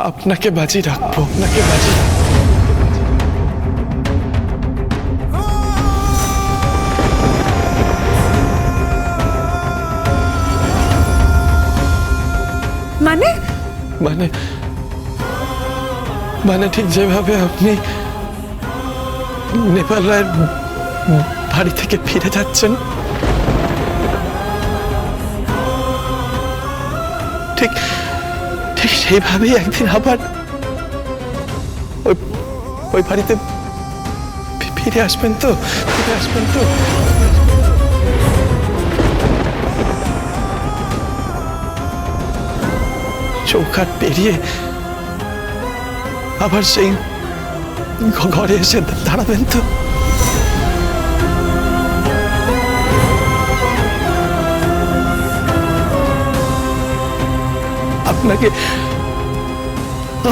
আপনাকে বাজি রাখবো, আপনাকে বাজি মানে মানে মানে ঠিক যেভাবে আপনি নেপাল রায়ের বাড়ি থেকে ফিরে যাচ্ছেন, ঠিক ঠিক সেইভাবেই একদিন আবার ওই বাড়িতে ফিরে আসবেন তো, ফিরে আসবেন তো? চৌকাঠ পেরিয়ে আবার সেই ঘরে এসে দাঁড়াবেন তো? আপনাকে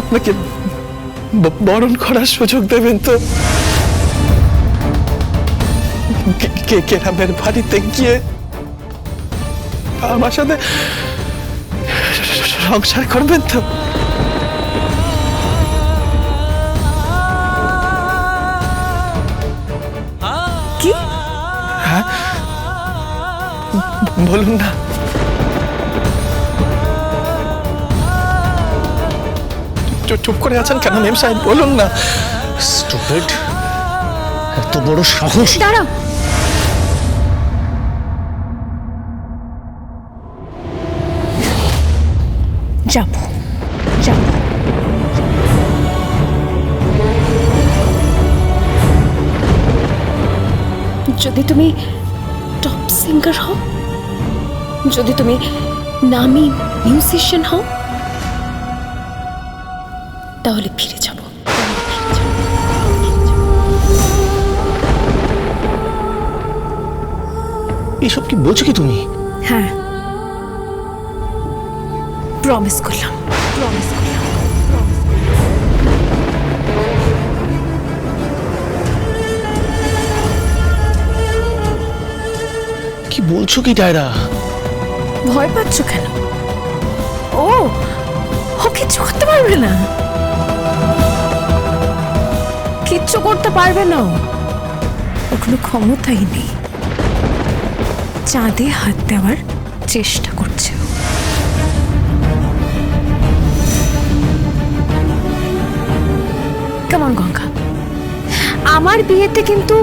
আপনাকে বরণ করার সুযোগ দেবেন তো? কেরামের বাড়িতে গিয়ে আমার সাথে সংসার করবেন তো? কি? হ্যাঁ, বলুন না। চুপ করে আছেন কেন মেম সাহেব? বলুন না। স্টুপিড, এত বড় সাহস! দাঁড়াও, যাবো যাবো। যদি তুমি টপ সিঙ্গার হও, যদি তুমি নামি মিউজিশিয়ান হও, তাহলে ফিরে যাব। এসব কি বলছো কি তুমি? হ্যাঁ, প্রমিস করলাম, প্রমিস করলাম। কি বলছো কি ডায়রা? ভয় পাচ্ছ কেন? ও ও কিচ্ছু করতে পারবে না, কিচ্ছু করতে পারবে না। ওর কোনো ক্ষমতাই নেই। চাঁদে হাত দেওয়ার চেষ্টা করছে ও। কেমন গঙ্গা, আমার বিয়েতে কিন্তু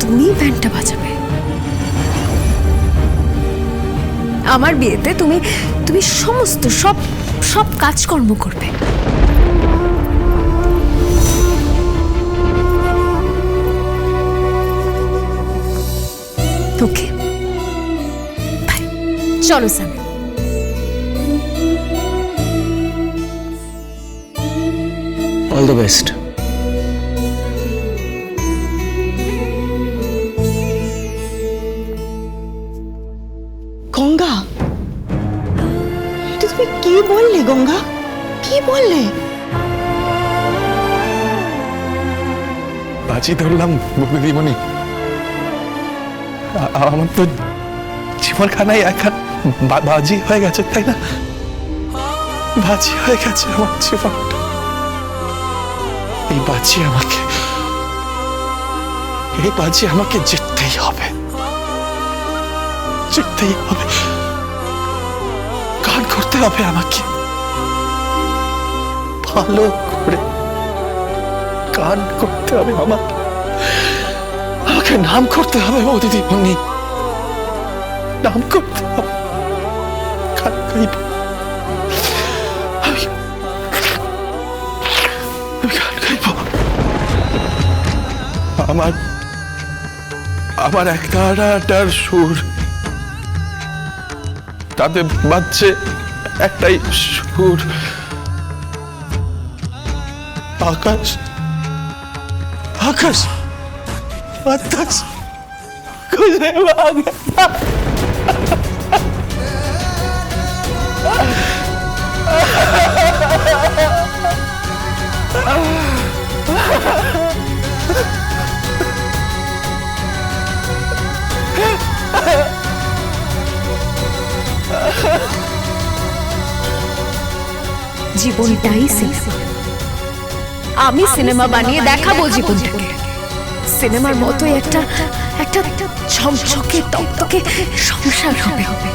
তুমি ব্যান্ডটা বাজাবে। আমার বিয়েতে তুমি তুমি সমস্ত সব সব কাজকর্ম করবে। ওকে বাই, চলো Sami. All the best. Ganga, এটা তুমি কি বললে? গঙ্গা, কি বললে? বাজি ধরলাম দিদিমণি। আমার তো জীবনখানাই একা বাজি হয়ে গেছে, তাই না? বাজি হয়ে গেছে আমার জীবনটা। এই বাজি আমাকে জিততেই হবে, জিততেই হবে। গান করতে হবে আমাকে, ভালো করে গান করতে হবে আমাকে। আমাকে নাম করতে হবে ও দিদিমণি, নাম করতে হবে। গান গাইব, আমি গান গাইব। আমার একটার সুর, তাতে বাজছে একটাই সুর। আকাশ আকাশ বাতাস খুঁজে ভাগে। জীবনটাই সিনেমা। আমি সিনেমা বানিয়ে দেখাবো জীবনটাকে। সিনেমার মতোই একটা একটা ঝকঝকে তকতকে সংসার হবে।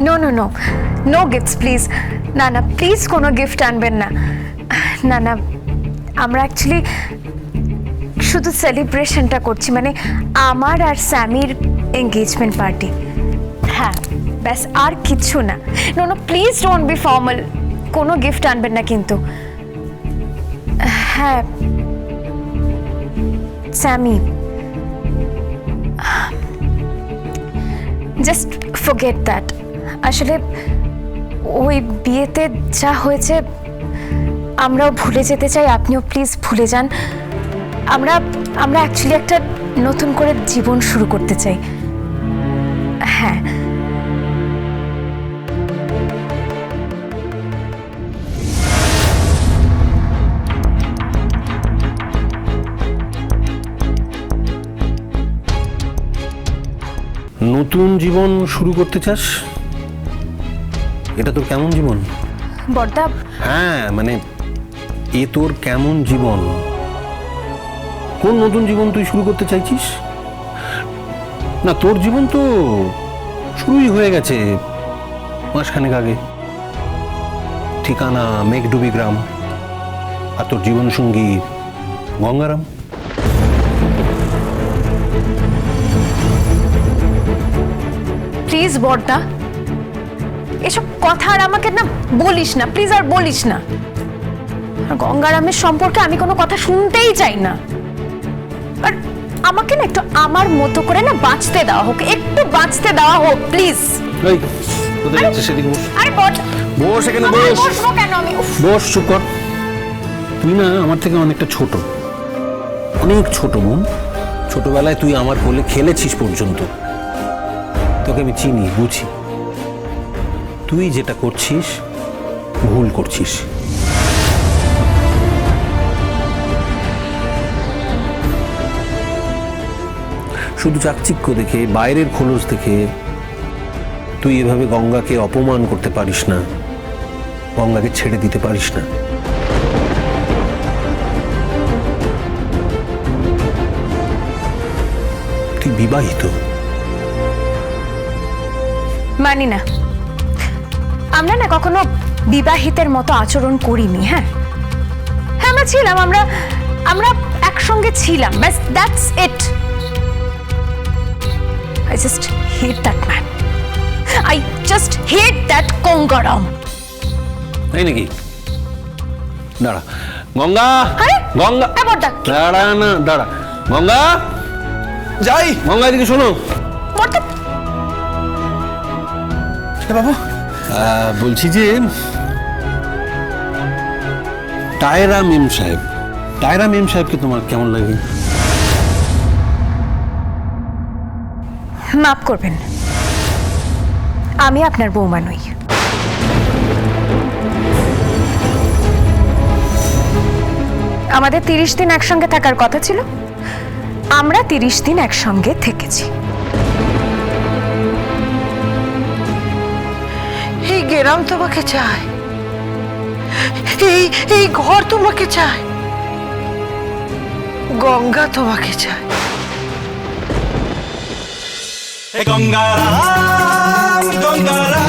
No no no no gifts please. না না প্লিজ কোনো গিফট আনবেন না। না না আমরা অ্যাকচুয়ালি শুধু সেলিব্রেশনটা করছি, মানে আমার আর স্যামির এঙ্গেজমেন্ট পার্টি। হ্যাঁ ব্যাস, আর কিচ্ছু না। No no please don't be formal. কোনো গিফট আনবেন না কিন্তু। হ্যাঁ স্যামি, জাস্ট ফরগেট দ্যাট। আসলে ওই বিয়েতে যা হয়েছে আমরাও ভুলে যেতে চাই, আপনিও প্লিজ ভুলে যান। আমরা অ্যাকচুয়ালি একটা নতুন করে জীবন শুরু করতে চাই। হ্যাঁ নতুন জীবন শুরু করতে চাস? এটা তোর কেমন জীবন? বড়দা, হ্যাঁ মানে এ তোর কেমন জীবন? কোন নতুন জীবন তুই শুরু করতে চাইছিস? না, তোর জীবন তো শুরুই হয়ে গেছে মাসখানেক আগে। ঠিকানা মেঘডুবি গ্রাম, আর তোর জীবন সঙ্গী গঙ্গারাম। প্লিজ বড়দা, এসব কথা আর আমাকে না বলিস না প্লিজ, আর বলিস না। আর গঙ্গারামের সম্পর্কে আমি কোনো কথা শুনতেই চাই না। আর আমাকে না একটু আমার মতো করে না বাঁচতে দেওয়া হোক, একটু বাঁচতে দেওয়া হোক প্লিজ। এই কোথায় যাচ্ছিস? সেদিকে বস। আরে বড়, বস এখানে, আরে বস। বসবো কেন আমি? উফ, বস, চুপ কর। তুই না আমার থেকে অনেকটা ছোট, অনেক ছোট বোন। ছোটবেলায় তুই আমার কোলে খেলেছিস পর্যন্ত। তোকে আমি চিনি, বুঝি। তুই যেটা করছিস ভুল করছিস। শুধু চাকচিক্য দেখে, বাইরের খোলস দেখে তুই এভাবে গঙ্গাকে অপমান করতে পারিস না, গঙ্গাকে ছেড়ে দিতে পারিস না। তুই বিবাহিত। মানি না, আমরা না কখনো বিবাহিতের মতো আচরণ করিনি। হ্যাঁ হ্যাঁ আমরা ছিলাম, আমরা একসঙ্গে ছিলাম, ব্যাস that's it. I just hate that man. I just hate that Kongaram. তাই নাকি? দাঁড়া গঙ্গা, আরে গঙ্গা, এ বড়দা, দাঁড়া না, দাঁড়া গঙ্গা, যাই। গঙ্গা এদিকে শোনো। বড়দা, বাবু, বলছি যে টায়রা মেম সাহেবকে তোমার কেমন লাগে? মাফ করবেন, আমি আপনার বৌমা নই। আমাদের 30 দিন একসঙ্গে থাকার কথা ছিল, আমরা 30 দিন একসঙ্গে থেকেছি। এই গ্রাম তোমাকে চায়, এই ঘর তোমাকে চায়, গঙ্গা তোমাকে চায়। Gongara, Gongara.